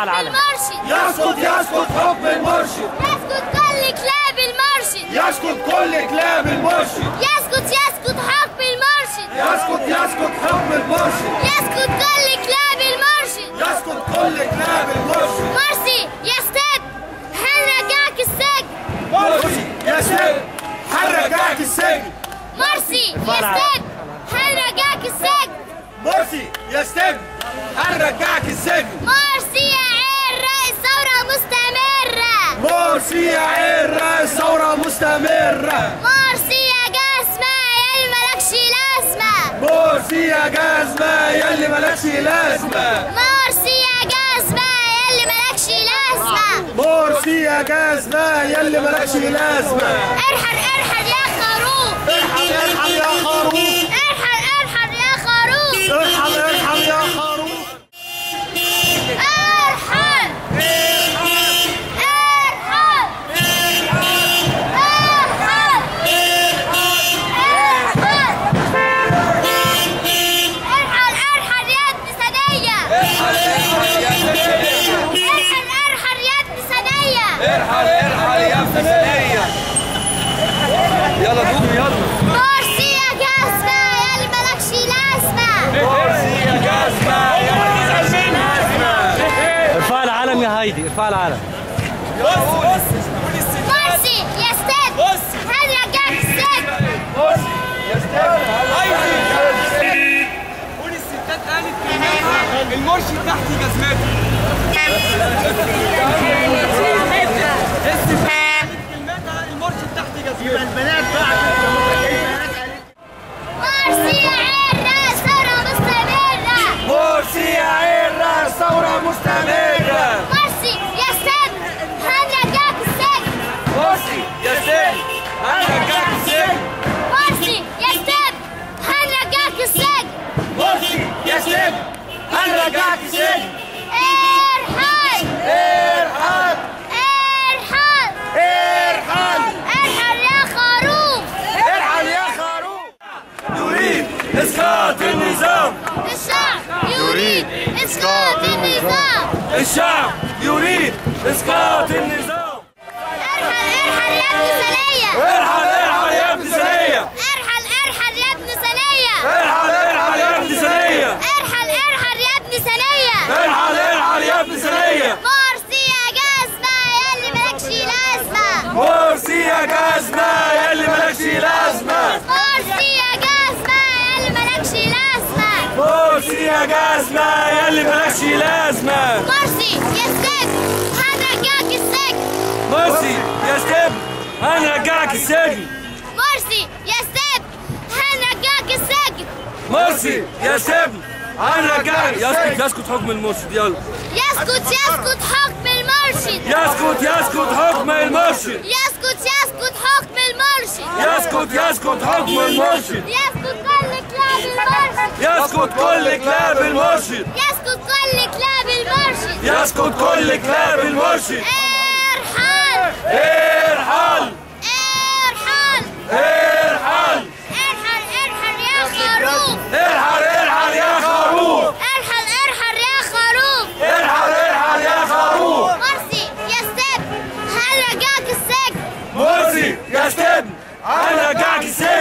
العلم. يسقط يسقط حكم المرشد. يسقط كل كلاب المرشد. يسقط كل كلاب المرشد. يسقط يسقط حكم المرشد. يسقط يسقط حكم المرشد. يسقط كل كلاب المرشد. يسقط كل كلاب المرشد. مرسي يستد هنرجعك السجن. مرسي يستد هنرجعك السجن. مرسي يستد هنرجعك السجن. مرسي يستد هنرجعك السجن. مرسي يا عير رئيس ثورة مستمرة. مرسي يا عير رئيس ثورة مستمرة. مرسي يا جسمة يلي مالكش لازمة. مرسي يا جزمة يلي مالكش لازمة. مرسي يا جسمة يلي مالكش لازمة. مرسي يا جزمة يلي مالكش لازمة. ارحل ارحل يا خروف. ارحل ارحل يا خروف. ارحل ارحل يا خروف. ارحل ارحل يا خروف. ارحل ارحل يا ابن ثانية. ارحل يا ابن ثانية. ارحل ارحل يا ابن ثانية. يلا دودو يلا. مرسي يا جسمة يلي مالكش لازمة. مرسي يا جزمة يلي مالكش لازمة. ارفع العلم يا هايدي، ارفع العلم. مرسي يستد هنرجعك السجن. مرسي يستد قول الستات قالت كلمتها المرشد تحت جزمته. الستات قالت كلمتها المرشد تحت جزمته. البنات بقى مرسي يا عير رئيس ثورة مستمرة. مرسي يا عير رئيس ثورة مستمرة. مرسي يستد هنرجعك السجن. مرسي يستد هنرجعك السجن. مرسي يستد هنرجعك السجن. مرسي يستد هنرجعك السجن. ارحل ارحل ارحل ارحل ارحل يا خروف. ارحل يا خروف. يريد اسقاط النظام. الشعب يريد اسقاط النظام. الشعب يريد اسقاط النظام. ارحل ارحل يا ابن ثانية. ارحل ارحل يا ابن ثانية. ارحل ارحل يا ابن ثانية. ارحل ارحل يا ابن ثانية. ارحل ارحل يا ابن ثانية. ارحل ارحل يا ابن ثانية. مرسي يا جسمة يلي مالكش لازمة. مرسي يا جزمة يلي مالكش لازمة. مرسي يا جسمة يلي مالكش لازمة. مرسي يا جزمة يلي مالكش لازمة. مرسي يستد هنرجعك السجن. مرسي يستد هنرجعك السجن. مرسي يستد هنرجعك السجن. مرسي يستد هنرجعك. يسقط يسقط حكم المرشد. يلا يسقط يسقط حكم المرشد. يسقط يسقط حكم المرشد. يسقط يسقط حكم المرشد. يسقط يسقط حكم المرشد. يسقط كل كلاب المرشد. يسقط كل كلاب المرشد. يسقط كل كلاب المرشد. يسقط كل كلاب المرشد. ارحل ارحل ارحل ارحل ارحل ارحل يا خروف. ارحل ارحل يا خروف. ارحل ارحل يا خروف. ارحل ارحل يا خروف. مرسي يستد هنرجعك السجن. مرسي يستد هنرجعك السجن.